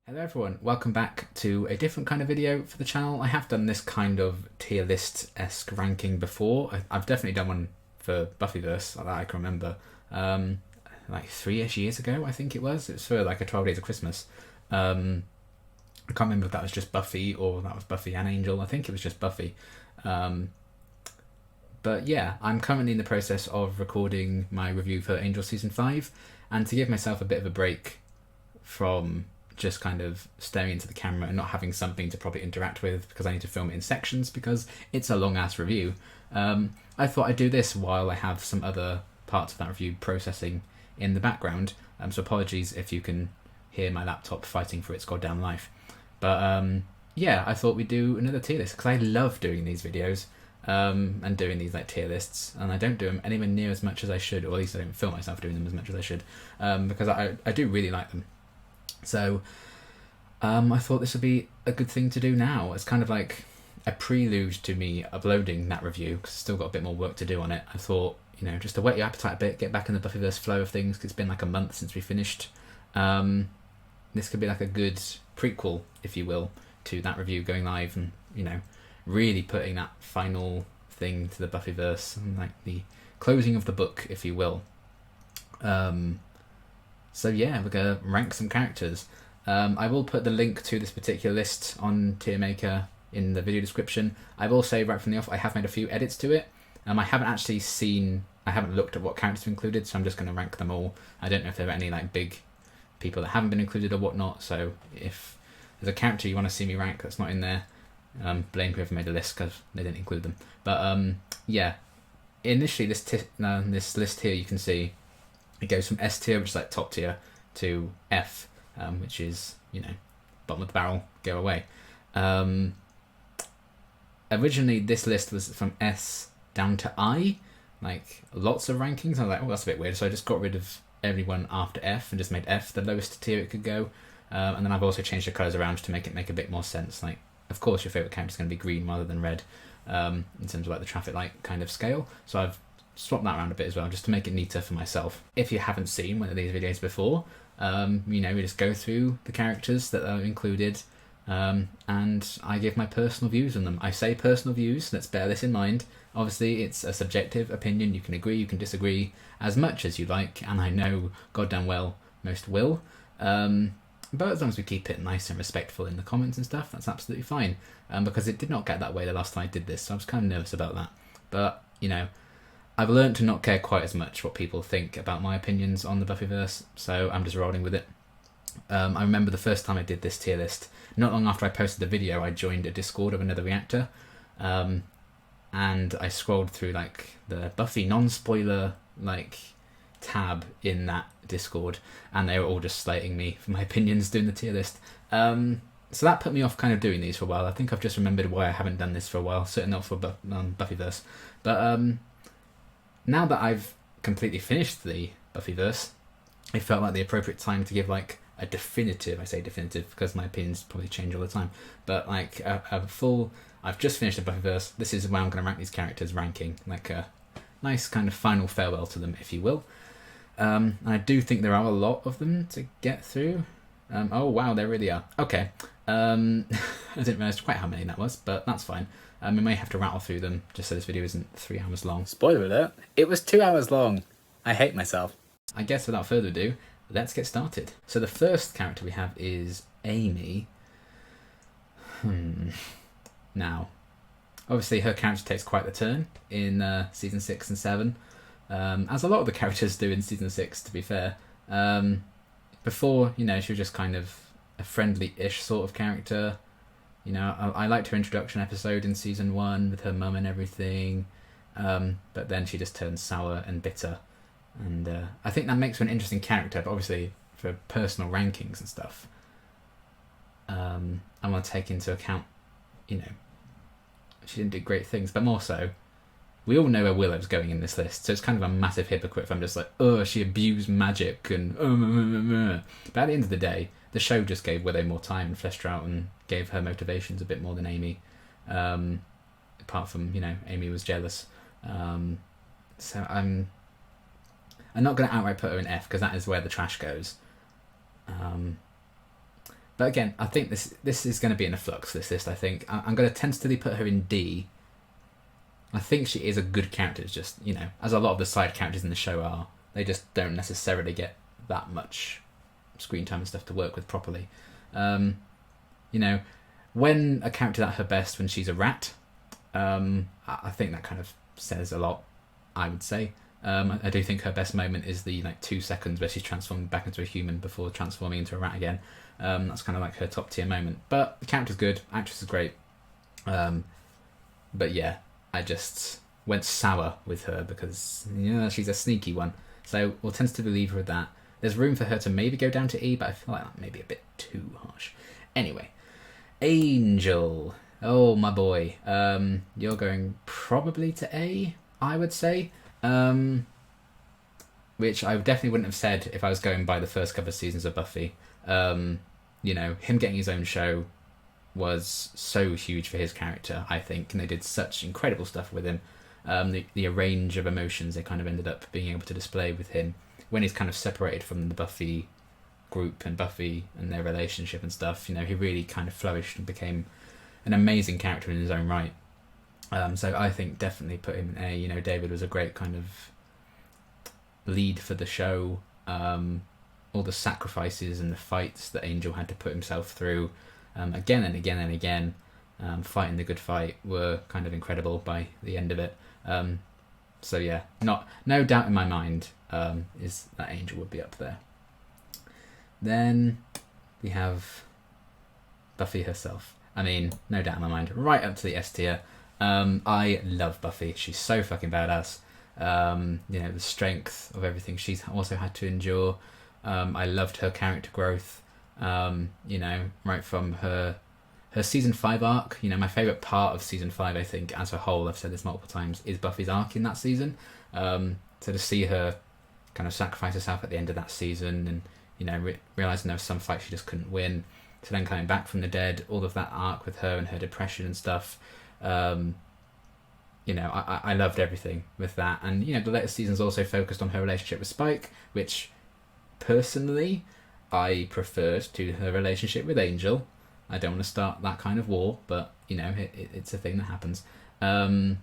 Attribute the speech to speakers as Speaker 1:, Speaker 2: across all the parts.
Speaker 1: Hello everyone, welcome back to a different kind of video for the channel. I have done this kind of tier list-esque ranking before. I've definitely done one for Buffyverse, that I can remember. Like 3-ish years ago, I think it was. It was for like a 12 Days of Christmas. I can't remember if that was just Buffy or that was Buffy and Angel. I think it was just Buffy. But yeah, I'm currently in the process of recording my review for Angel Season 5, and to give myself a bit of a break from just kind of staring into the camera and not having something to probably interact with because I need to film it in sections because it's a long ass review. I thought I'd do this while I have some other parts of that review processing in the background. So apologies if you can hear my laptop fighting for its goddamn life. But yeah, I thought we'd do another tier list because I love doing these videos and doing these like tier lists, and I don't do them anywhere near as much as I should, or at least I don't film myself doing them as much as I should, because I do really like them. So I thought this would be a good thing to do now. It's kind of like a prelude to me uploading that review because I've still got a bit more work to do on it. I thought, you know, just to whet your appetite a bit, get back in the Buffyverse flow of things because it's been like a month since we finished. This could be like a good prequel, if you will, to that review going live and, you know, really putting that final thing to the Buffyverse and like the closing of the book, if you will. So yeah, we're going to rank some characters. I will put the link to this particular list on Tier Maker in the video description. I will say right from the off, I have made a few edits to it. I haven't looked at what characters are included, so I'm just going to rank them all. I don't know if there are any like big people that haven't been included or whatnot, so if there's a character you want to see me rank that's not in there, blame whoever made the list because they didn't include them. But yeah, initially this list here you can see it goes from S tier, which is like top tier, to F, which is, you know, bottom of the barrel, go away. Originally, this list was from S down to I, like lots of rankings. I was like, oh, that's a bit weird. So I just got rid of everyone after F and just made F the lowest tier it could go. And then I've also changed the colours around to make it make a bit more sense. Like, of course, your favourite character is going to be green rather than red, in terms of like the traffic light kind of scale. So I've swap that around a bit as well, just to make it neater for myself. If you haven't seen one of these videos before, you know, we just go through the characters that are included, and I give my personal views on them. I say personal views, let's bear this in mind. Obviously, it's a subjective opinion. You can agree, you can disagree as much as you like, and I know goddamn well most will. But as long as we keep it nice and respectful in the comments and stuff, that's absolutely fine. Because it did not get that way the last time I did this, so I was kind of nervous about that. But, you know, I've learned to not care quite as much what people think about my opinions on the Buffyverse, so I'm just rolling with it. I remember the first time I did this tier list, not long after I posted the video, I joined a Discord of another reactor, and I scrolled through like the Buffy non-spoiler like tab in that Discord, and they were all just slating me for my opinions doing the tier list. So that put me off kind of doing these for a while. I think I've just remembered why I haven't done this for a while, certainly not for Buffyverse. But now that I've completely finished the Buffyverse, it felt like the appropriate time to give like a definitive, I say definitive because my opinions probably change all the time, but like a full, I've just finished the Buffyverse, this is where I'm going to rank these characters, ranking, like a nice kind of final farewell to them, if you will. And I do think there are a lot of them to get through. Oh wow, there really are. Okay. I didn't realise quite how many that was, but that's fine. We may have to rattle through them just so this video isn't 3 hours long. Spoiler alert, it was 2 hours long. I hate myself. I guess without further ado, let's get started. So the first character we have is Amy. Now, obviously her character takes quite the turn in season 6 and 7, as a lot of the characters do in season 6, to be fair. Before, you know, she was just kind of a friendly-ish sort of character. You know, I liked her introduction episode in season 1 with her mum and everything, but then she just turns sour and bitter, and I think that makes her an interesting character, but obviously for personal rankings and stuff, I want to take into account, you know, she didn't do great things, but more so, we all know where Willow's going in this list, so it's kind of a massive hypocrite if I'm just like, oh, she abused magic, and but at the end of the day, the show just gave Willow more time and fleshed her out and gave her motivations a bit more than Amy. Apart from, you know, Amy was jealous. So I'm not going to outright put her in F because that is where the trash goes. But again, I think this is going to be in a flux, this list, I think. I'm going to tentatively put her in D. I think she is a good character. It's just, as a lot of the side characters in the show are, they just don't necessarily get that much screen time and stuff to work with properly. When a character's at her best when she's a rat, I think that kind of says a lot, I would say. I do think her best moment is the 2 seconds where she's transformed back into a human before transforming into a rat again. That's kind of like her top tier moment. But the character's good, actress is great. But yeah, I just went sour with her because she's a sneaky one. So we'll tentatively leave her with that. There's room for her to maybe go down to E, but I feel like that may be a bit too harsh. Anyway, Angel. Oh, my boy. You're going probably to A, I would say. Which I definitely wouldn't have said if I was going by the first couple of seasons of Buffy. Him getting his own show was so huge for his character, I think, and they did such incredible stuff with him. The range of emotions they kind of ended up being able to display with him when he's kind of separated from the Buffy group and Buffy and their relationship and stuff. He really kind of flourished and became an amazing character in his own right. So I think definitely put him in A. David was a great kind of lead for the show. All the sacrifices and the fights that Angel had to put himself through again and again and again, fighting the good fight, were kind of incredible by the end of it. So yeah, no doubt in my mind is that Angel would be up there. Then we have Buffy herself. I mean, no doubt in my mind, right up to the S tier. I love Buffy. She's so fucking badass. The strength of everything she's also had to endure. I loved her character growth. Right from her season 5 arc. My favourite part of season 5, I think, as a whole, I've said this multiple times, is Buffy's arc in that season. So to see her kind of sacrifice herself at the end of that season and, realising there was some fight she just couldn't win, to then coming back from the dead, all of that arc with her and her depression and stuff. I loved everything with that. And, the later seasons also focused on her relationship with Spike, which, personally, I preferred to her relationship with Angel. I don't want to start that kind of war, but, it's a thing that happens. I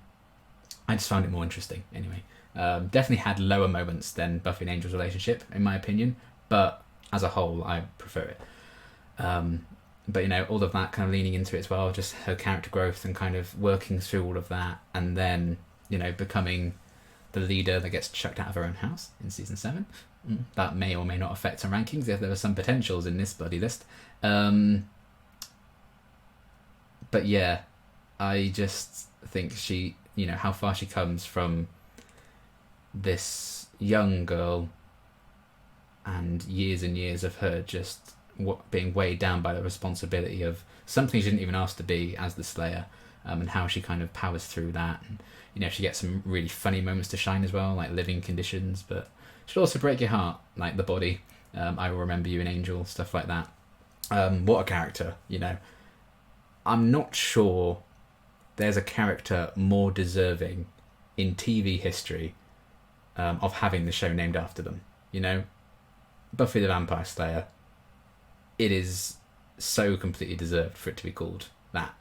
Speaker 1: just found it more interesting, anyway. Definitely had lower moments than Buffy and Angel's relationship, in my opinion, but as a whole, I prefer it. But all of that kind of leaning into it as well, just her character growth and kind of working through all of that, and then becoming the leader that gets chucked out of her own house in season 7. That may or may not affect her rankings if there are some potentials in this bloody list. But yeah, I just think she, how far she comes from this young girl and years of her just being weighed down by the responsibility of something she didn't even ask to be as the Slayer, and how she kind of powers through that. And she gets some really funny moments to shine as well, like Living Conditions, but she'll also break your heart, like The Body, I Will Remember You, and Angel, stuff like that. What a character. I'm not sure there's a character more deserving in TV history of having the show named after them. Buffy the Vampire Slayer, it is so completely deserved for it to be called that.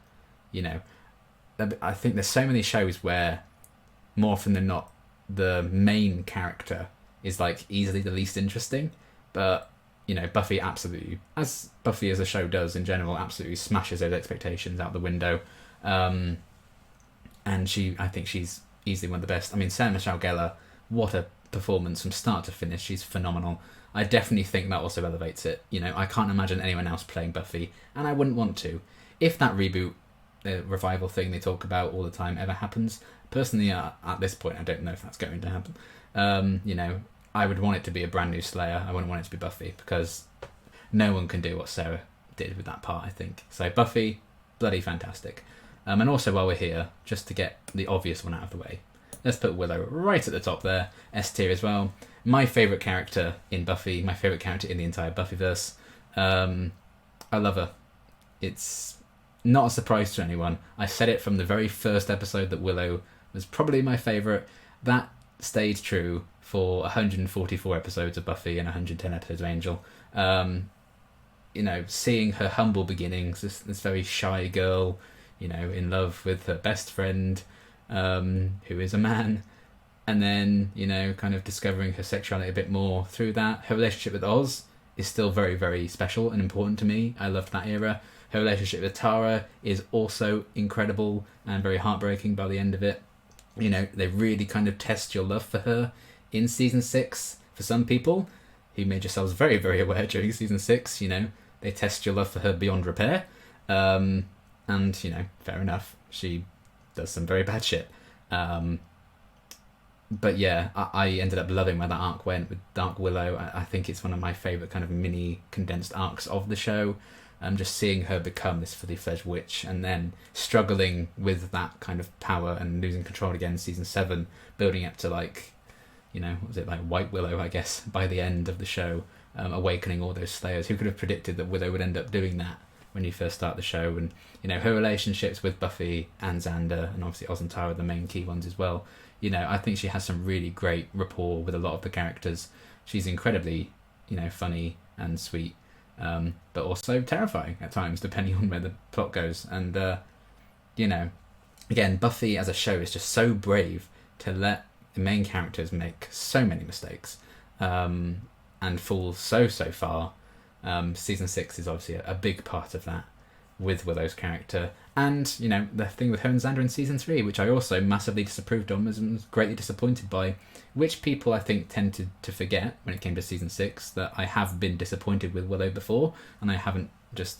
Speaker 1: I think there's so many shows where, more often than not, the main character is like easily the least interesting, but Buffy absolutely, as Buffy as a show does in general, absolutely smashes those expectations out the window. And I think she's easily one of the best. I mean, Sarah Michelle Gellar, what a performance from start to finish. She's phenomenal. I definitely think that also elevates it. I can't imagine anyone else playing Buffy, and I wouldn't want to. If that reboot, the revival thing they talk about all the time, ever happens, personally, at this point, I don't know if that's going to happen. I would want it to be a brand new Slayer. I wouldn't want it to be Buffy, because no one can do what Sarah did with that part, I think. So Buffy, bloody fantastic. And also, while we're here, just to get the obvious one out of the way, let's put Willow right at the top there, S tier as well. My favourite character in Buffy, my favourite character in the entire Buffyverse. I love her. It's not a surprise to anyone. I said it from the very first episode that Willow was probably my favourite. That stayed true for 144 episodes of Buffy and 110 episodes of Angel. seeing her humble beginnings, this very shy girl, in love with her best friend, who is a man, and then, kind of discovering her sexuality a bit more through that. Her relationship with Oz is still very, very special and important to me. I loved that era. Her relationship with Tara is also incredible and very heartbreaking by the end of it. They really kind of test your love for her in season 6. For some people who made yourselves very, very aware during season 6, they test your love for her beyond repair. And, fair enough. She does some very bad shit. But yeah, I ended up loving where that arc went with Dark Willow. I think it's one of my favourite kind of mini condensed arcs of the show. Just seeing her become this fully fledged witch and then struggling with that kind of power and losing control again in season 7, building up to what was it, like White Willow, I guess, by the end of the show, awakening all those Slayers. Who could have predicted that Willow would end up doing that when you first start the show? And, her relationships with Buffy and Xander, and obviously Oz and Tara are the main key ones as well. I think she has some really great rapport with a lot of the characters. She's incredibly, funny and sweet, but also terrifying at times, depending on where the plot goes. And, again, Buffy as a show is just so brave to let the main characters make so many mistakes, and fall so far. Season 6 is obviously a big part of that with Willow's character. And, the thing with her and Xander in season 3, which I also massively disapproved of and was greatly disappointed by, which people I think tend to forget when it came to season 6, that I have been disappointed with Willow before, and I haven't just,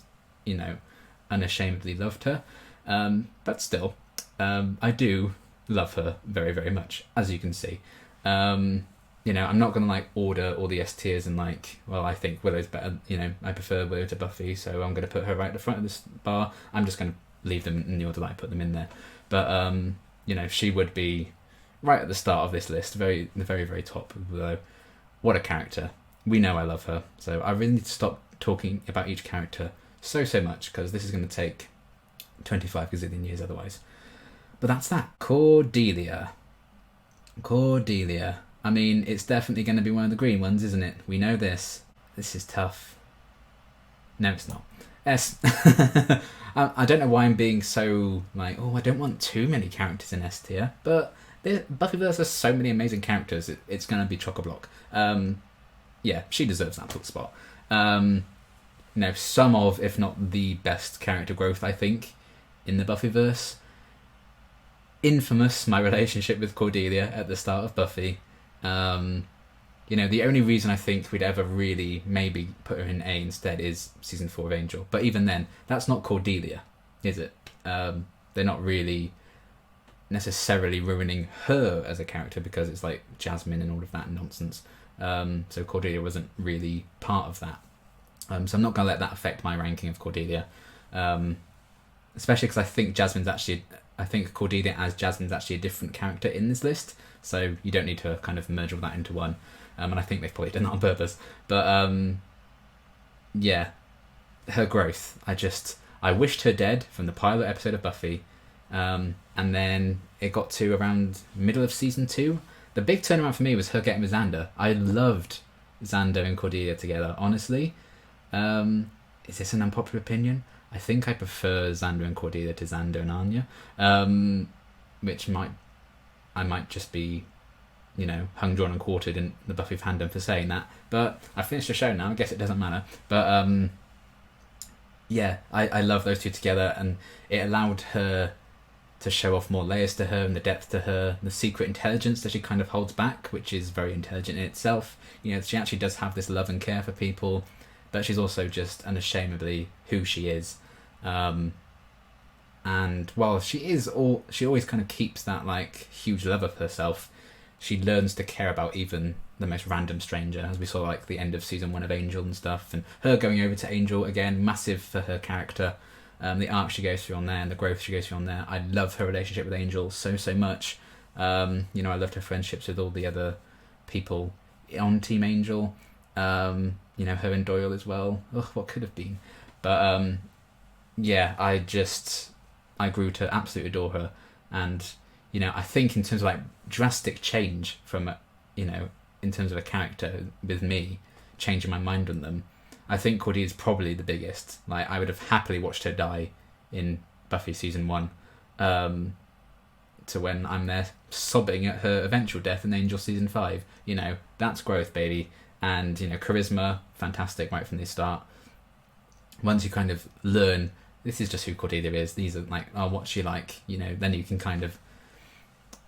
Speaker 1: unashamedly loved her. But still, I do love her very, very much, as you can see. I'm not going to order all the S tiers and I think Willow's better, I prefer Willow to Buffy, so I'm going to put her right at the front of this bar. I'm just going to leave them in the order that I put them in there. But, she would be right at the start of this list, the very, very top of Willow. What a character. We know I love her, so I really need to stop talking about each character so much, because this is going to take 25 gazillion years otherwise. But that's that. Cordelia. I mean, it's definitely going to be one of the green ones, isn't it? We know this. This is tough. No, it's not. S. I don't know why I'm being so I don't want too many characters in S tier, but Buffyverse has so many amazing characters, it's going to be chock-a-block. Yeah, she deserves that top spot. Some of, if not the best character growth, I think, in the Buffyverse. Infamous, my relationship with Cordelia at the start of Buffy. The only reason I think we'd ever really maybe put her in A instead is season 4 of Angel. But even then, that's not Cordelia, is it? They're not really necessarily ruining her as a character, because it's like Jasmine and all of that nonsense. So Cordelia wasn't really part of that. So I'm not going to let that affect my ranking of Cordelia. Especially because I think Cordelia as Jasmine's actually a different character in this list. So you don't need to kind of merge all that into one. And I think they've probably done that on purpose. But, yeah, her growth. I wished her dead from the pilot episode of Buffy. And then it got to around middle of season 2. The big turnaround for me was her getting with Xander. I loved Xander and Cordelia together, honestly. Is this an unpopular opinion? I think I prefer Xander and Cordelia to Xander and Anya. Which I might just be, hung, drawn and quartered in the Buffy fandom for saying that. But I finished the show now, I guess it doesn't matter. But, yeah, I love those two together, and it allowed her to show off more layers to her and the depth to her, the secret intelligence that she kind of holds back, which is very intelligent in itself. She actually does have this love and care for people, but she's also just unashamedly who she is. And while she always kind of keeps that huge love of herself, she learns to care about even the most random stranger, as we saw the end of season 1 of Angel and stuff, and her going over to Angel again, massive for her character. The arc she goes through on there and the growth she goes through on there. I love her relationship with Angel so much. I loved her friendships with all the other people on Team Angel. Her and Doyle as well. Ugh, what could have been. But yeah, I grew to absolutely adore her. And, I think in terms of drastic change from, in terms of a character with me, changing my mind on them, I think Cordelia's probably the biggest. Like, I would have happily watched her die in Buffy season 1, to when I'm there sobbing at her eventual death in Angel season 5. You know, that's growth, baby. And, you know, charisma, fantastic right from the start. Once you kind of learn, this is just who Cordelia is, these are like, oh, what's she like? You know, then you can kind of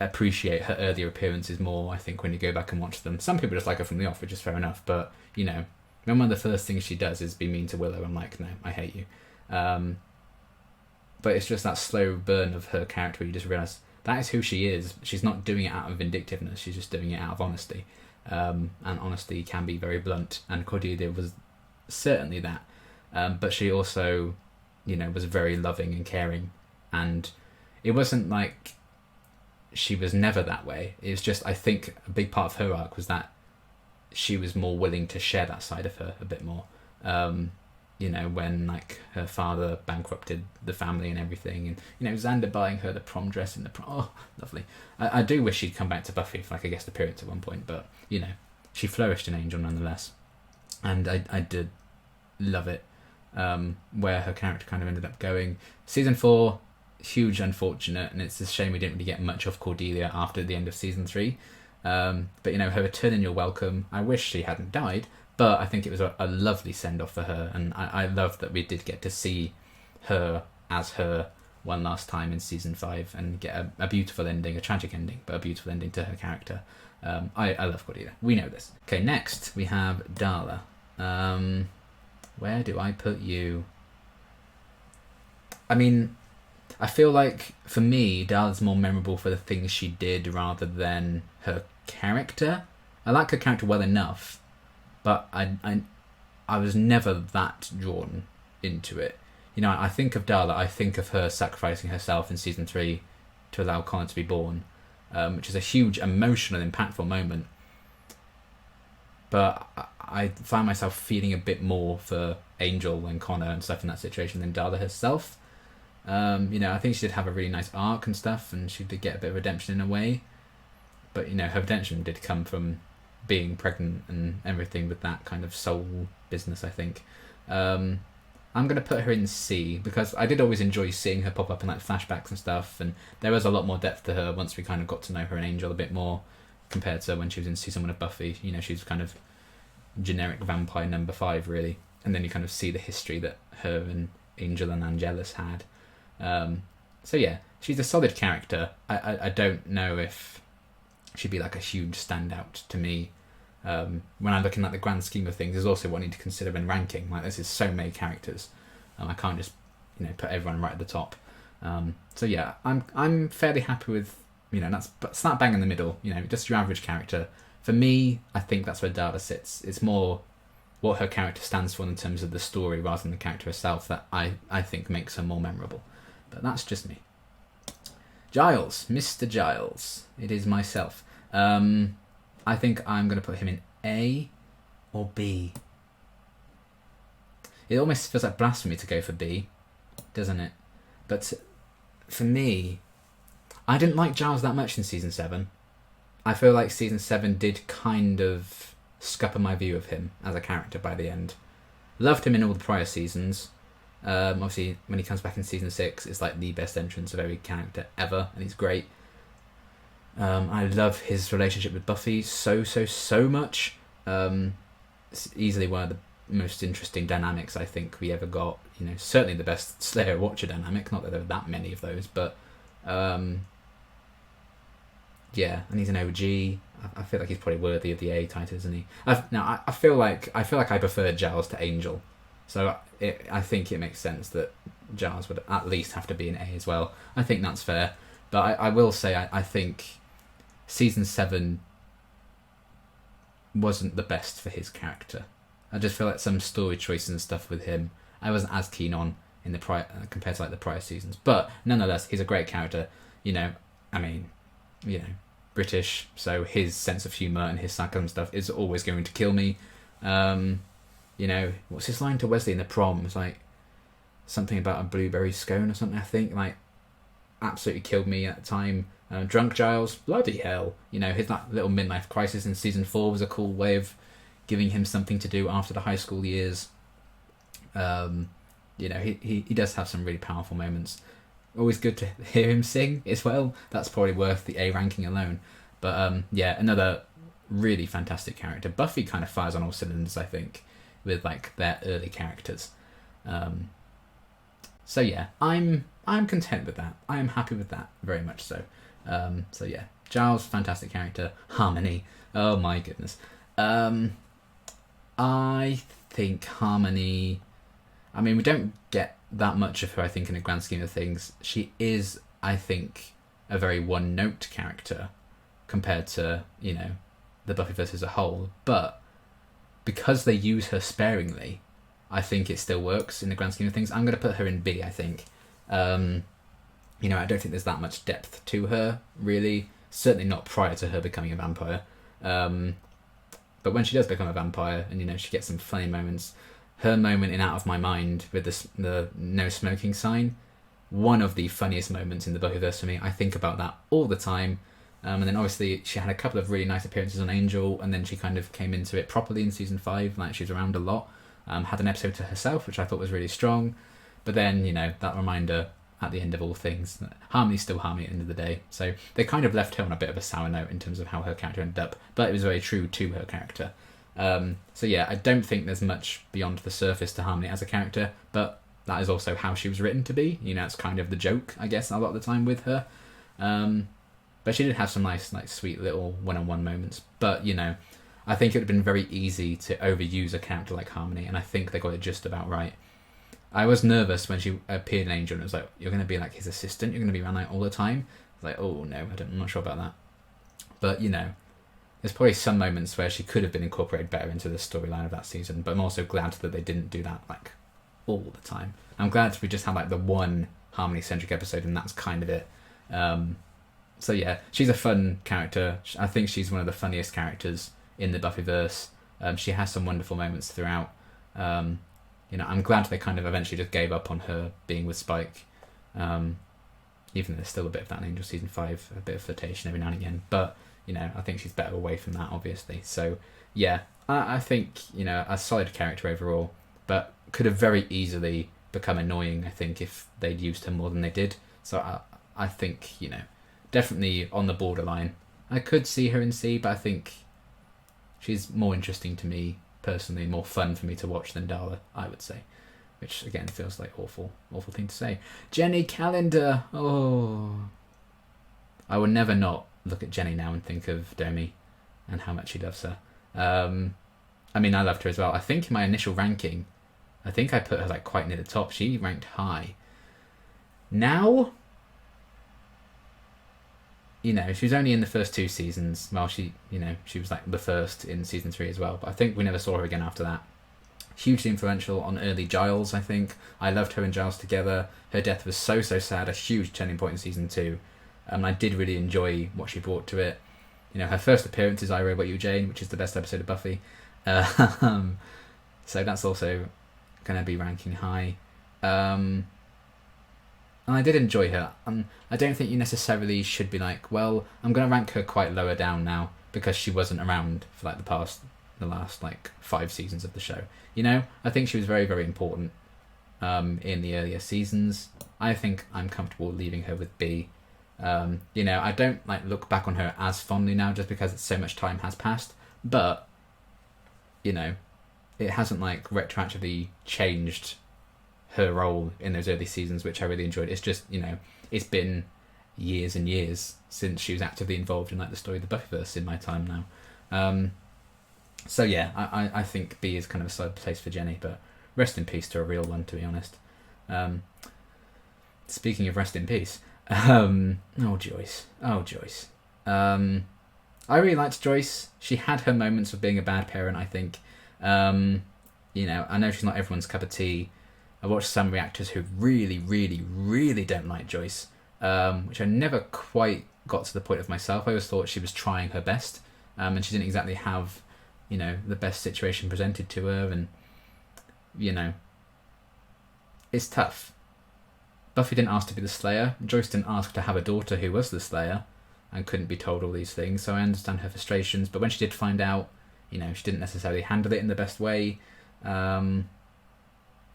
Speaker 1: appreciate her earlier appearances more, I think, when you go back and watch them. Some people just like her from the off, which is fair enough, but, you know, when one of the first things she does is be mean to Willow, I'm like, no, I hate you. But it's just that slow burn of her character where you just realise that is who she is. She's not doing it out of vindictiveness, she's just doing it out of honesty. And honesty can be very blunt, and Cordelia was certainly that. But she also, you know, was very loving and caring, and it wasn't like she was never that way. It was just, I think, a big part of her arc was that she was more willing to share that side of her a bit more. You know, when like her father bankrupted the family and everything, and you know, Xander buying her the prom dress in the prom. Oh, lovely. I do wish she'd come back to Buffy for like a guest appearance at one point, but you know, she flourished in Angel nonetheless, and I did love it. Where her character kind of ended up going. Season 4, huge unfortunate, and it's a shame we didn't really get much of Cordelia after the end of season 3. But you know, her return in You're Welcome, I wish she hadn't died, but I think it was a lovely send-off for her, and I love that we did get to see her as her one last time in season 5 and get a beautiful ending, a tragic ending, but a beautiful ending to her character. I love Cordelia. We know this. Okay, next we have Darla. Where do I put you? I mean, I feel like, for me, Darla's more memorable for the things she did rather than her character. I like her character well enough, but I was never that drawn into it. You know, I think of Darla, I think of her sacrificing herself in season 3 to allow Connor to be born, which is a huge emotional, impactful moment. But I find myself feeling a bit more for Angel and Connor and stuff in that situation than Darla herself. You know, I think she did have a really nice arc and stuff, and she did get a bit of redemption in a way. But, you know, her redemption did come from being pregnant and everything with that kind of soul business, I think. I'm going to put her in C, because I did always enjoy seeing her pop up in like flashbacks and stuff, and there was a lot more depth to her once we kind of got to know her and Angel a bit more, compared to when she was in season 1 of Buffy. You know, she was kind of generic vampire number 5, really. And then you kind of see the history that her and Angel and Angelus had. So yeah, she's a solid character. I don't know if she'd be like a huge standout to me. When I look in like the grand scheme of things, there's also what I need to consider when ranking. Like, this is so many characters. I can't just, you know, put everyone right at the top. So yeah, I'm fairly happy with, you know, that's slap bang in the middle. You know, just your average character. For me, I think that's where Darla sits. It's more what her character stands for in terms of the story rather than the character herself that I think makes her more memorable. But that's just me. Giles, Mr. Giles. It is myself. I think I'm going to put him in A or B. It almost feels like blasphemy to go for B, doesn't it? But for me, I didn't like Giles that much in season 7. I feel like season 7 did kind of scupper my view of him as a character by the end. Loved him in all the prior seasons. Obviously, when he comes back in season 6, it's like the best entrance of every character ever, and he's great. I love his relationship with Buffy so much. It's easily one of the most interesting dynamics I think we ever got. You know, certainly the best Slayer-Watcher dynamic. Not that there are that many of those, but yeah, and he's an OG. I feel like he's probably worthy of the A title, isn't he? I feel like I prefer Giles to Angel, so I think it makes sense that Giles would at least have to be an A as well. I think that's fair, but I will say I think season 7 wasn't the best for his character. I just feel like some story choices and stuff with him I wasn't as keen on in the prior compared to like the prior seasons. But nonetheless, he's a great character. You know, I mean, you know, British, so his sense of humour and his sarcasm stuff is always going to kill me. You know, what's his line to Wesley in the prom? It's like something about a blueberry scone or something, I think. Like, absolutely killed me at the time. Drunk Giles, bloody hell. You know, his that little midlife crisis in season 4 was a cool way of giving him something to do after the high school years. He does have some really powerful moments. Always good to hear him sing as well. That's probably worth the A ranking alone. But another really fantastic character. Buffy kind of fires on all cylinders, I think, with like their early characters. So yeah, I'm content with that. I am happy with that, very much so. Giles, fantastic character. Harmony, oh my goodness. I think Harmony, I mean, we don't get that much of her, I think, in the grand scheme of things. She is, I think, a very one-note character compared to, the Buffyverse as a whole. But because they use her sparingly, I think it still works in the grand scheme of things. I'm going to put her in B, I think. I don't think there's that much depth to her, really. Certainly not prior to her becoming a vampire. But when she does become a vampire and, she gets some funny moments, her moment in Out of My Mind with the no smoking sign, one of the funniest moments in the Buffyverse for me. I think about that all the time. And then obviously she had a couple of really nice appearances on Angel, and then she kind of came into it properly in season 5, like she was around a lot. Had an episode to herself, which I thought was really strong. But then, that reminder at the end of all things, that Harmony's still Harmony at the end of the day. So they kind of left her on a bit of a sour note in terms of how her character ended up, but it was very true to her character. I don't think there's much beyond the surface to Harmony as a character, but that is also how she was written to be. It's kind of the joke, I guess, a lot of the time with her. But she did have some nice, like, sweet little one-on-one moments. But, I think it would have been very easy to overuse a character like Harmony, and I think they got it just about right. I was nervous when she appeared in Angel, and it was like, you're going to be like his assistant, you're going to be around like all the time. Like, oh no, I'm not sure about that. But, there's probably some moments where she could have been incorporated better into the storyline of that season, but I'm also glad that they didn't do that, like, all the time. I'm glad we just had, like, the one Harmony-centric episode, and that's kind of it. She's a fun character. I think she's one of the funniest characters in the Buffyverse. She has some wonderful moments throughout. I'm glad they kind of eventually just gave up on her being with Spike, even though there's still a bit of that in Angel Season 5, a bit of flirtation every now and again. But, I think she's better away from that, obviously. So, yeah, I think, a solid character overall, but could have very easily become annoying, I think, if they'd used her more than they did. So I think, definitely on the borderline. I could see her in C, but I think she's more interesting to me personally, more fun for me to watch than Darla, I would say. Which, again, feels like awful thing to say. Jenny Calendar! Oh. I would never not look at Jenny now and think of Domi and how much he loves her. I loved her as well. I think in my initial ranking, I think I put her like quite near the top. She ranked high. Now, she was only in the first 2 seasons. Well, she was like the first in season 3 as well. But I think we never saw her again after that. Hugely influential on early Giles, I think. I loved her and Giles together. Her death was so sad. A huge turning point in season 2. I did really enjoy what she brought to it. Her first appearance is I, Robot You, Jane, which is the best episode of Buffy. So that's also going to be ranking high. And I did enjoy her. I don't think you necessarily should be like, well, I'm going to rank her quite lower down now because she wasn't around for like the last like 5 seasons of the show. I think she was very, very important in the earlier seasons. I think I'm comfortable leaving her with B. I don't like look back on her as fondly now just because so much time has passed, but it hasn't like retroactively changed her role in those early seasons, which I really enjoyed. It's just, it's been years and years since she was actively involved in like the story of the Buffyverse in my time now. I think B is kind of a solid place for Jenny, but rest in peace to a real one, to be honest. Speaking of rest in peace, Joyce. I really liked Joyce. She had her moments of being a bad parent, I think. I know she's not everyone's cup of tea. I watched some reactors who really, really, really don't like Joyce, which I never quite got to the point of myself. I always thought she was trying her best, and she didn't exactly have, the best situation presented to her, and, it's tough. Buffy didn't ask to be the Slayer. Joyce didn't ask to have a daughter who was the Slayer and couldn't be told all these things, so I understand her frustrations, but when she did find out, she didn't necessarily handle it in the best way.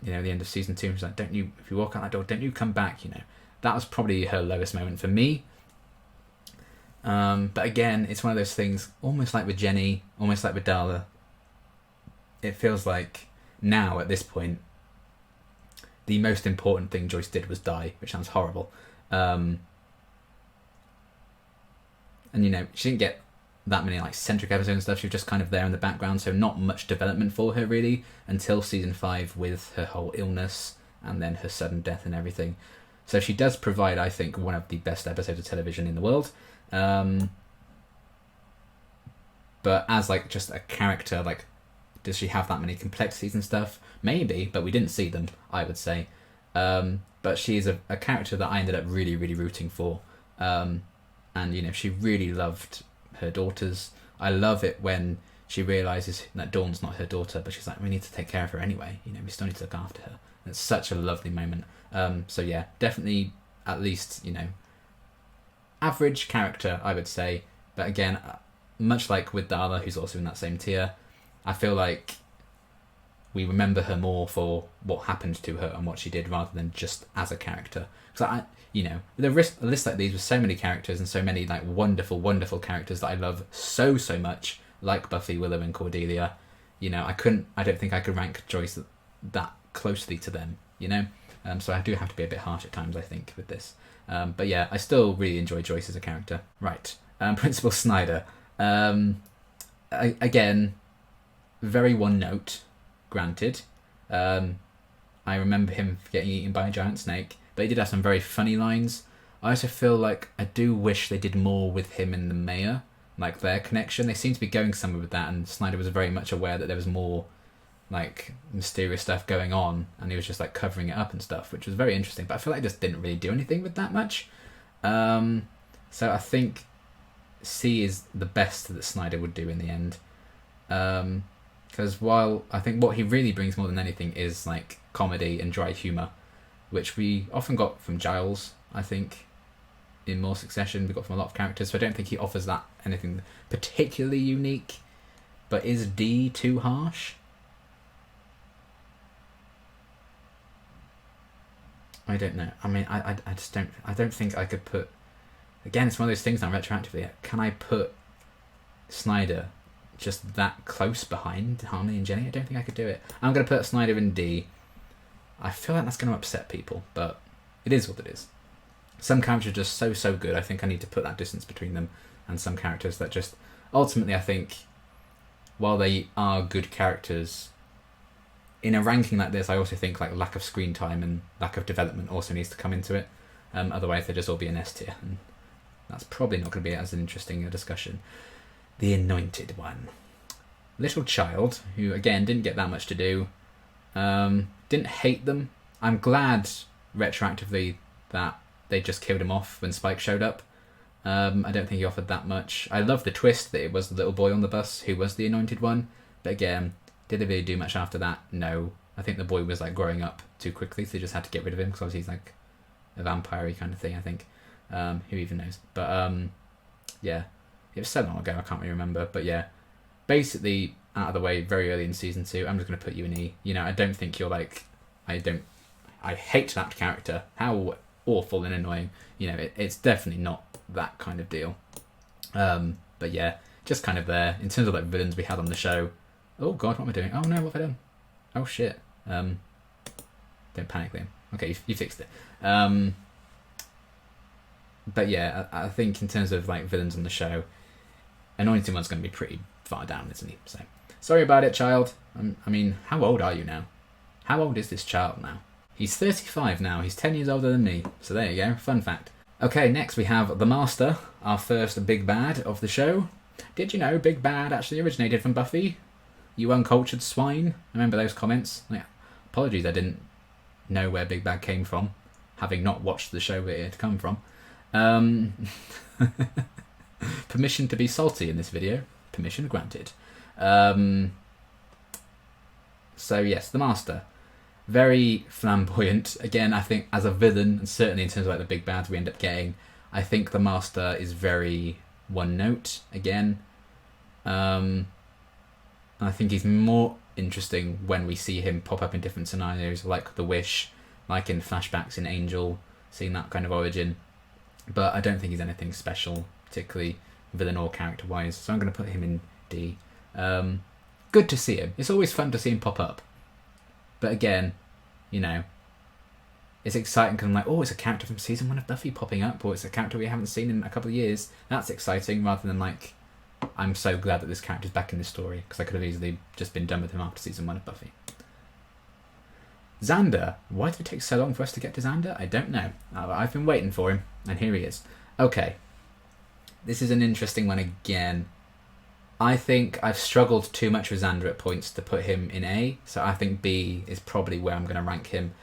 Speaker 1: you know, the end of season 2, she's like, don't you, if you walk out that door, don't you come back, you know. That was probably her lowest moment for me. But again, it's one of those things, almost like with Jenny, almost like with Darla. It feels like now, at this point, the most important thing Joyce did was die, which sounds horrible. And, you know, she didn't get that many, like, centric episodes and stuff. She was just kind of there in the background, so not much development for her, really, until season 5 with her whole illness and then her sudden death and everything. So she does provide, I think, one of the best episodes of television in the world. But as, like, just a character, like, does she have that many complexities and stuff? Maybe, but we didn't see them, I would say. But she is a character that I ended up really, really rooting for. And, you know, she really loved her daughters. I love it when she realises that Dawn's not her daughter, but she's like, we need to take care of her anyway. You know, we still need to look after her. It's such a lovely moment. So yeah, definitely at least, you know, average character, I would say. But again, much like with Darla, who's also in that same tier, I feel like we remember her more for what happened to her and what she did rather than just as a character. Because you know, with a list like these with so many characters and so many like wonderful, wonderful characters that I love so much, like Buffy, Willow, and Cordelia, you know, I don't think I could rank Joyce that closely to them, you know. So I do have to be a bit harsh at times, I think, with this. But yeah, I still really enjoy Joyce as a character. Right, Principal Snyder. Again, very one note, granted. I remember him getting eaten by a giant snake, but he did have some very funny lines. I also feel like I do wish they did more with him and the mayor, like their connection. They seem to be going somewhere with that, and Snyder was very much aware that there was more like mysterious stuff going on, and he was just like covering it up and stuff, which was very interesting. But I feel like I just didn't really do anything with that much. So I think C is the best that Snyder would do in the end. Because while I think what he really brings more than anything is like comedy and dry humour, which we often got from Giles, I think, in more succession. We got from a lot of characters, so I don't think he offers that anything particularly unique. But is D too harsh? I don't know. I mean, I just don't. I don't think I could put. Again, it's one of those things now retroactively. Can I put Snyder just that close behind Harmony and Jenny? I don't think I could do it. I'm going to put Snyder in D. I feel like that's going to upset people, but it is what it is. Some characters are just so good. I think I need to put that distance between them, and some characters that just ultimately, I think, while they are good characters, in a ranking like this, I also think like lack of screen time and lack of development also needs to come into it. Otherwise, they just all be an S tier, and that's probably not going to be as interesting a discussion. The Anointed One, little child who again didn't get that much to do. Didn't hate them. I'm glad retroactively that they just killed him off when Spike showed up. I don't think he offered that much. I love the twist that it was the little boy on the bus who was the Anointed One. But again, did they really do much after that? No. I think the boy was like growing up too quickly, so they just had to get rid of him because obviously he's like a vampire-y kind of thing, I think. Who even knows? But yeah, it was so long ago, I can't really remember. But yeah, basically out of the way very early in season 2. I'm just going to put you in E. You know, I don't think you're like, I hate that character. How awful and annoying. You know, it's definitely not that kind of deal. But yeah, just kind of there. In terms of like villains we had on the show. Oh god, what am I doing? Oh no, what have I done? Oh shit. Don't panic then. Okay, you fixed it. But yeah, I think in terms of like villains on the show, Anointed One's going to be pretty far down, isn't he? So sorry about it, child. I mean, how old are you now? How old is this child now? He's 35 now. He's 10 years older than me. So there you go. Fun fact. Okay, next we have the Master, our first big bad of the show. Did you know Big Bad actually originated from Buffy? You uncultured swine. I remember those comments. Yeah. Apologies, I didn't know where Big Bad came from, having not watched the show where it had come from. Permission to be salty in this video. Permission granted. So yes, the Master. Very flamboyant. Again, I think as a villain, and certainly in terms of like the big bads we end up getting, I think the Master is very one note again. I think he's more interesting when we see him pop up in different scenarios, like The Wish, like in flashbacks in Angel, seeing that kind of origin. But I don't think he's anything special, particularly villain or character-wise, so I'm going to put him in D. Good to see him. It's always fun to see him pop up. But again, you know, it's exciting because I'm like, oh, it's a character from season 1 of Buffy popping up, or it's a character we haven't seen in a couple of years. That's exciting, rather than like, I'm so glad that this character's back in this story, because I could have easily just been done with him after season 1 of Buffy. Xander. Why did it take so long for us to get to Xander? I don't know. I've been waiting for him, and here he is. Okay. This is an interesting one again. I think I've struggled too much with Xander at points to put him in A, so I think B is probably where I'm going to rank him.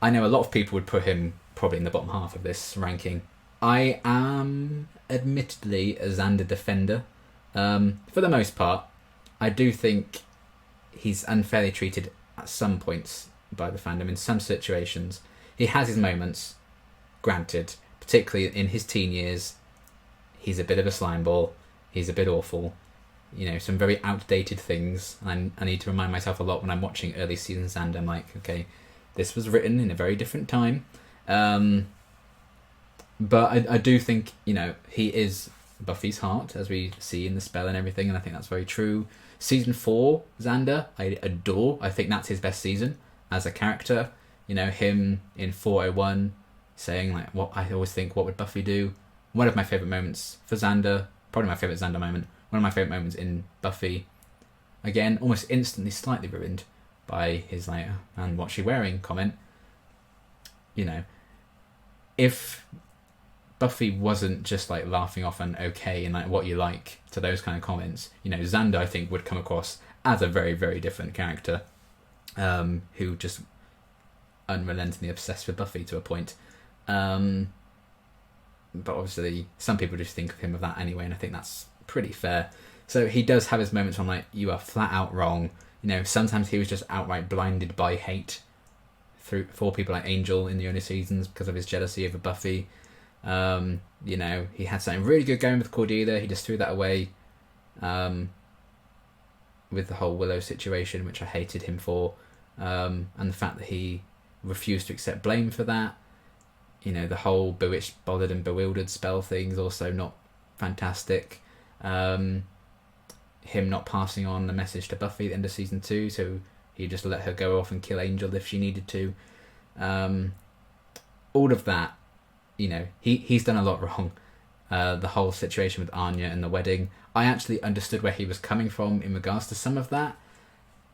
Speaker 1: I know a lot of people would put him probably in the bottom half of this ranking. I am admittedly a Xander defender. For the most part, I do think he's unfairly treated at some points by the fandom in some situations. He has his moments, granted, particularly in his teen years. He's a bit of a slimeball. He's a bit awful. You know, some very outdated things. And I need to remind myself a lot when I'm watching early season Xander. I'm like, okay, this was written in a very different time. But I do think, you know, he is Buffy's heart, as we see in the spell and everything, and I think that's very true. Season 4, Xander, I adore. I think that's his best season as a character. You know, him in 401 saying, like, what I always think, what would Buffy do? One of my favourite moments for Xander, probably my favourite Xander moment, one of my favourite moments in Buffy. Again, almost instantly slightly ruined by his, like, and what's she wearing comment. You know, if Buffy wasn't just like laughing off and okay and like what you like to those kind of comments, you know, Xander I think would come across as a very, very different character, who just unrelentingly obsessed with Buffy to a point. But obviously some people just think of him of that anyway, and I think that's pretty fair. So he does have his moments when, like, you are flat out wrong. You know, sometimes he was just outright blinded by hate for people like Angel in the early seasons because of his jealousy over Buffy. You know, he had something really good going with Cordelia. He just threw that away with the whole Willow situation, which I hated him for. And the fact that he refused to accept blame for that. You know, the whole bewitched, bothered and bewildered spell thing is also not fantastic. Him not passing on the message to Buffy at the end of season 2, so he just let her go off and kill Angel if she needed to. All of that, you know, he's done a lot wrong. The whole situation with Anya and the wedding, I actually understood where he was coming from in regards to some of that,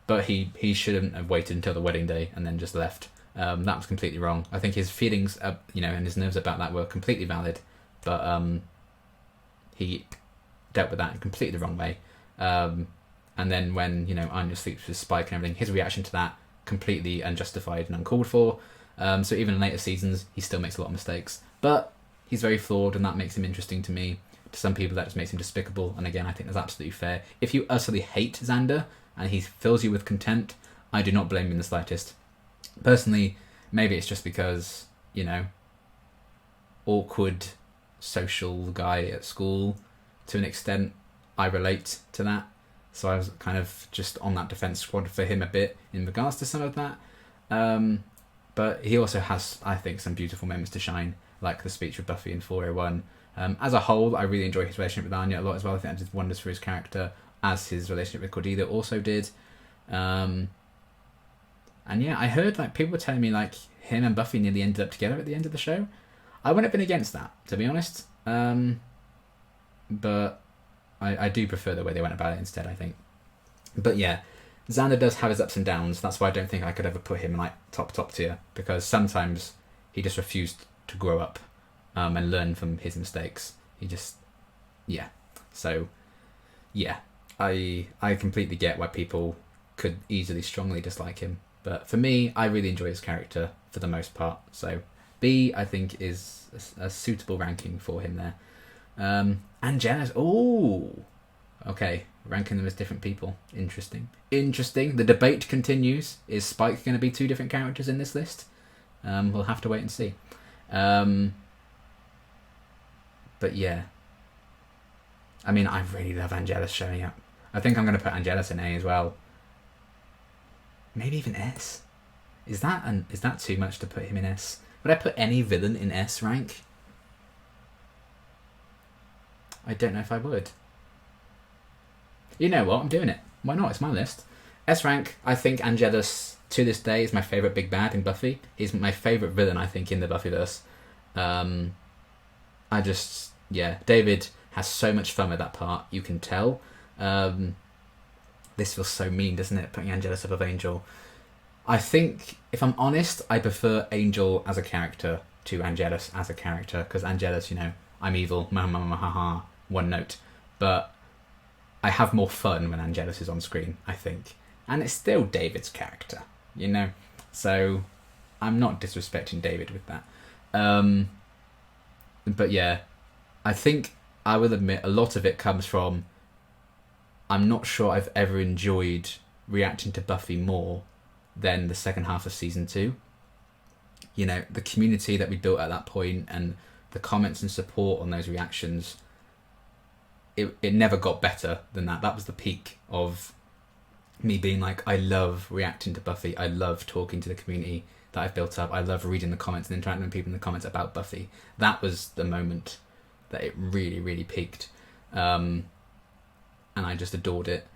Speaker 1: but he shouldn't have waited until the wedding day and then just left. That was completely wrong. I think his feelings, you know, and his nerves about that were completely valid, but he dealt with that in completely the wrong way. And then when, you know, Anya sleeps with Spike and everything, his reaction to that, completely unjustified and uncalled for. So even in later seasons, he still makes a lot of mistakes. But he's very flawed, and that makes him interesting to me. To some people, that just makes him despicable. And again, I think that's absolutely fair. If you utterly hate Xander, and he fills you with contempt, I do not blame him in the slightest. Personally, maybe it's just because, you know, awkward social guy at school, to an extent, I relate to that. So I was kind of just on that defence squad for him a bit in regards to some of that. But he also has, I think, some beautiful moments to shine, like the speech with Buffy in 401. As a whole, I really enjoy his relationship with Anya a lot as well. I think that did wonders for his character, as his relationship with Cordelia also did. And yeah, I heard like people were telling me like him and Buffy nearly ended up together at the end of the show. I wouldn't have been against that, to be honest. But I do prefer the way they went about it instead, I think. But yeah, Xander does have his ups and downs. That's why I don't think I could ever put him in like top tier, because sometimes he just refused to grow up and learn from his mistakes. He just, yeah. So, yeah, I completely get why people could easily strongly dislike him. But for me, I really enjoy his character for the most part. So B, I think, is a suitable ranking for him there. Angelus, okay, ranking them as different people. Interesting. The debate continues. Is Spike going to be two different characters in this list? We'll have to wait and see. But yeah, I mean, I really love Angelus showing up. I think I'm going to put Angelus in A as well. Maybe even S. Is that too much to put him in S? Would I put any villain in S rank? I don't know if I would. You know what? I'm doing it. Why not? It's my list. S rank, I think Angelus, to this day, is my favourite big bad in Buffy. He's my favourite villain, I think, in the Buffyverse. David has so much fun with that part, you can tell. This feels so mean, doesn't it, putting Angelus above Angel? I think, if I'm honest, I prefer Angel as a character to Angelus as a character, because Angelus, I'm evil, one note. But I have more fun when Angelus is on screen, I think. And it's still David's character, So I'm not disrespecting David with that. But yeah, I think I will admit a lot of it comes from I'm not sure I've ever enjoyed reacting to Buffy more than the second half of season 2. The community that we built at that point and the comments and support on those reactions, it never got better than that. That was the peak of me being like, I love reacting to Buffy. I love talking to the community that I've built up. I love reading the comments and interacting with people in the comments about Buffy. That was the moment that it really, really peaked. And I just adored it.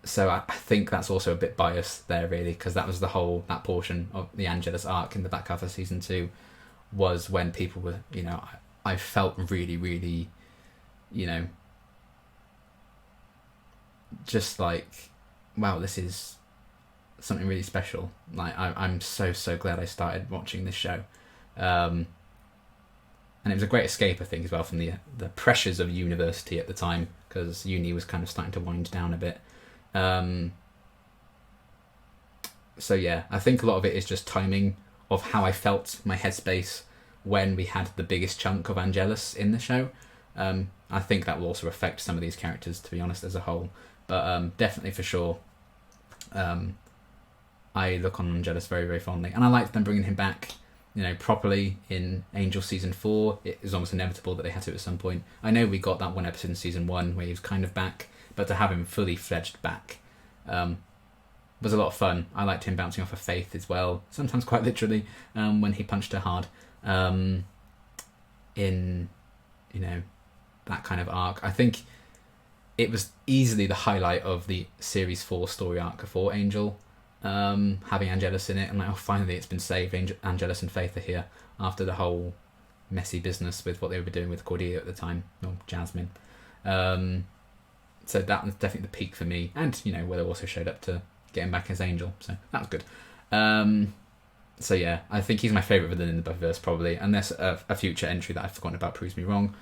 Speaker 1: So I think that's also a bit biased there, really, because that was that portion of the Angelus arc in the back half of season 2 was when people were, I felt really, really, just like, wow, this is something really special. Like, I'm so, so glad I started watching this show. And it was a great escape, I think, as well, from the pressures of university at the time, because uni was kind of starting to wind down a bit. So yeah, I think a lot of it is just timing of how I felt my headspace when we had the biggest chunk of Angelus in the show. I think that will also affect some of these characters, to be honest, as a whole. But definitely, for sure, I look on Angelus very, very fondly. And I liked them bringing him back, properly in Angel Season 4. It was almost inevitable that they had to at some point. I know we got that one episode in Season 1 where he was kind of back, but to have him fully fledged back was a lot of fun. I liked him bouncing off of Faith as well, sometimes quite literally, when he punched her hard in, that kind of arc. I think it was easily the highlight of the Series 4 story arc for Angel, having Angelus in it, and finally it's been saved. Angelus and Faith are here after the whole messy business with what they were doing with Cordelia at the time, or Jasmine. So that was definitely the peak for me. And, Willow also showed up to get him back as Angel. So that was good. So yeah, I think he's my favourite villain in the Buffyverse, probably. Unless a future entry that I've forgotten about proves me wrong.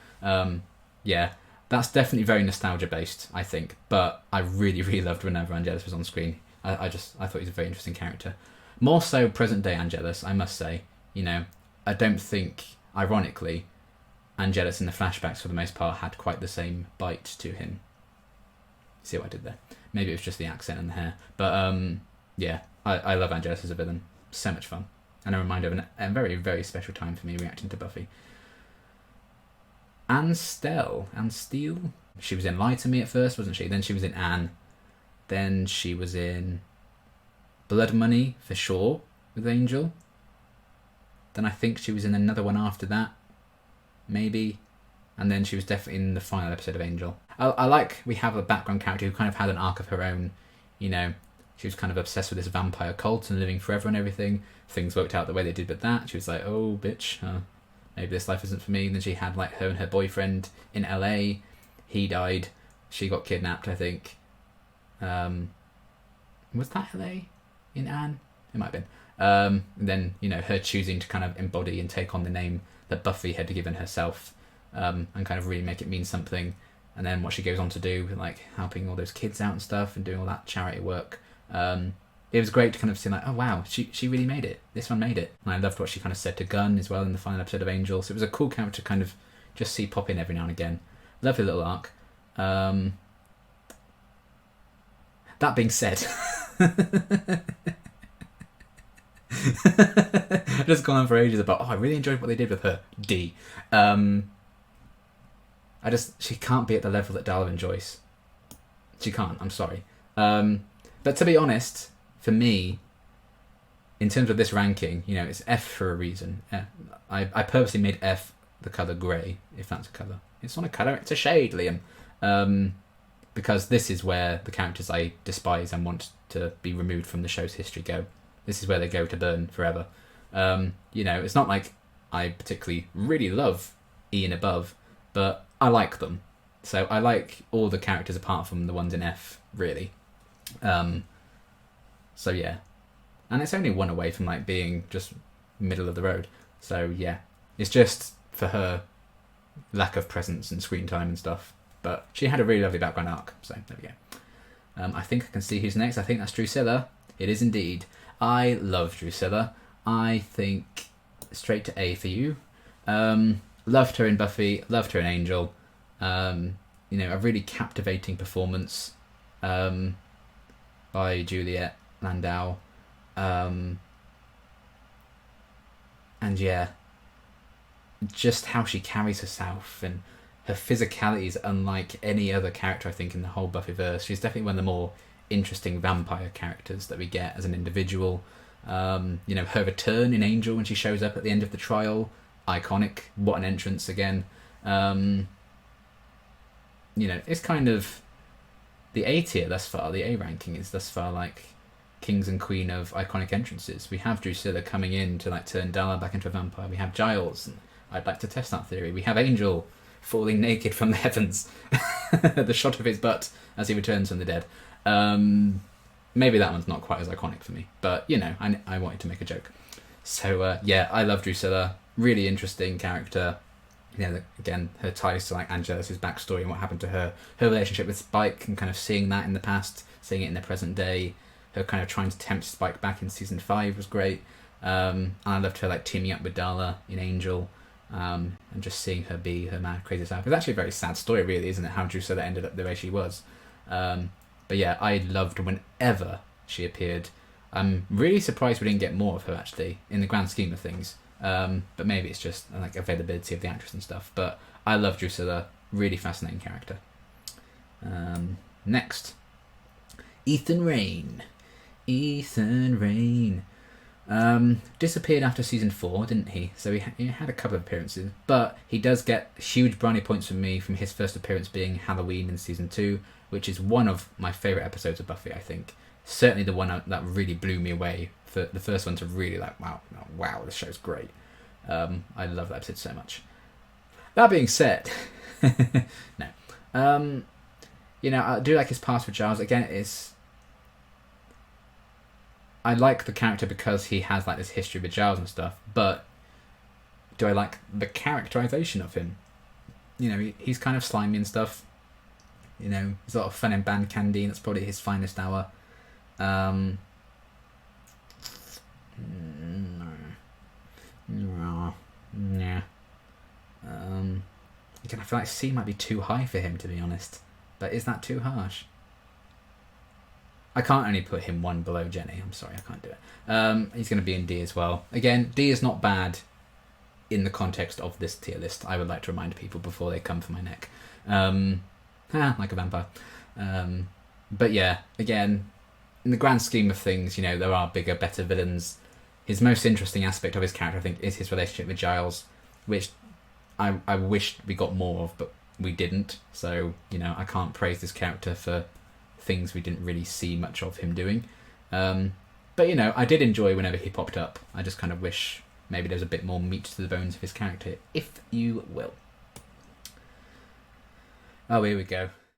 Speaker 1: Yeah, that's definitely very nostalgia-based, I think. But I really, really loved whenever Angelus was on screen. I thought he was a very interesting character. More so present-day Angelus, I must say. I don't think, ironically, Angelus in the flashbacks, for the most part, had quite the same bite to him. See what I did there? Maybe it was just the accent and the hair. But yeah, I love Angelus as a villain. So much fun. And a reminder of a very, very special time for me reacting to Buffy. Anne Steele. She was in Lie to Me at first, wasn't she? Then she was in Anne. Then she was in Blood Money, for sure, with Angel. Then I think she was in another one after that. Maybe. And then she was definitely in the final episode of Angel. I like we have a background character who kind of had an arc of her own. She was kind of obsessed with this vampire cult and living forever and everything. Things worked out the way they did with that. She was like, oh, bitch, maybe this life isn't for me. And then she had her and her boyfriend in LA. He died. She got kidnapped, I think. Was that LA in Anne? It might have been. And then, her choosing to kind of embody and take on the name that Buffy had given herself. And kind of really make it mean something. And then what she goes on to do, helping all those kids out and stuff and doing all that charity work. It was great to kind of see oh wow, she really made it. This one made it. And I loved what she kind of said to Gunn as well in the final episode of Angel. So it was a cool character to kind of just see pop in every now and again. Lovely little arc. That being said, I've just gone on for ages about, I really enjoyed what they did with her. D. She can't be at the level that Darla enjoys. She can't, I'm sorry. But to be honest, for me, in terms of this ranking, you know, it's F for a reason. I purposely made F the colour grey, if that's a colour. It's not a colour, it's a shade, Liam. Because this is where the characters I despise and want to be removed from the show's history go. This is where they go to burn forever. You know, it's not like I particularly really love E and above, but I like them. So I like all the characters apart from the ones in F, really. So yeah. And it's only one away from like being just middle of the road. So yeah. It's just for her lack of presence and screen time and stuff. But she had a really lovely background arc, so there we go. I think I can see who's next. I think that's Drusilla. It is indeed. I love Drusilla. I think straight to A for you. Loved her in Buffy. Loved her in Angel. You know, a really captivating performance by Juliet Landau. And yeah, just how she carries herself and her physicality is unlike any other character, I think, in the whole Buffyverse. She's definitely one of the more interesting vampire characters that we get as an individual. You know, her return in Angel when she shows up at the end of the trial, iconic. What an entrance again. You know, it's kind of the A tier thus far. The A ranking is thus far like kings and queen of iconic entrances. We have Drusilla coming in to like turn Darla back into a vampire. We have Giles, and I'd like to test that theory. We have Angel falling naked from the heavens. The shot of his butt as he returns from the dead. Maybe that one's not quite as iconic for me, but you know, I wanted to make a joke. So yeah, I love Drusilla. Really interesting character. You know, again, her ties to like Angelus' backstory and what happened to her relationship with Spike, and kind of seeing that in the past, seeing it in the present day. Her kind of trying to tempt Spike back in season 5 was great. And I loved her like teaming up with Darla in Angel. And just seeing her be her mad crazy self. It's actually a very sad story, really, isn't it, how Drusilla ended up the way she was. But yeah, I loved whenever she appeared. I'm really surprised we didn't get more of her, actually, in the grand scheme of things. But maybe it's just like availability of the actress and stuff. But I love Drusilla. Really fascinating character. Next, Ethan Rayne. Disappeared after season 4, didn't he? So he had a couple of appearances, but he does get huge brownie points from me from his first appearance being Halloween in season 2, which is one of my favourite episodes of Buffy, I think. Certainly the one that really blew me away. For the first one to really like, wow, this show's great. I love that episode so much. That being said, no. You know, I do like his past with Giles. Again, I like the character because he has like this history with Giles and stuff, but do I like the characterization of him? You know, he's kind of slimy and stuff. You know, he's a lot of fun in Band Candy, and that's probably his finest hour. Yeah. Again, I feel like C might be too high for him, to be honest. But is that too harsh? I can't only put him one below Jenny. I'm sorry, I can't do it. He's going to be in D as well. Again, D is not bad in the context of this tier list. I would like to remind people before they come for my neck. Like a vampire. But yeah, again, in the grand scheme of things, you know, there are bigger, better villains. His most interesting aspect of his character, I think, is his relationship with Giles, which I wished we got more of, but we didn't. So, you know, I can't praise this character for things we didn't really see much of him doing. But, you know, I did enjoy whenever he popped up. I just kind of wish maybe there's a bit more meat to the bones of his character, if you will. Oh, here we go.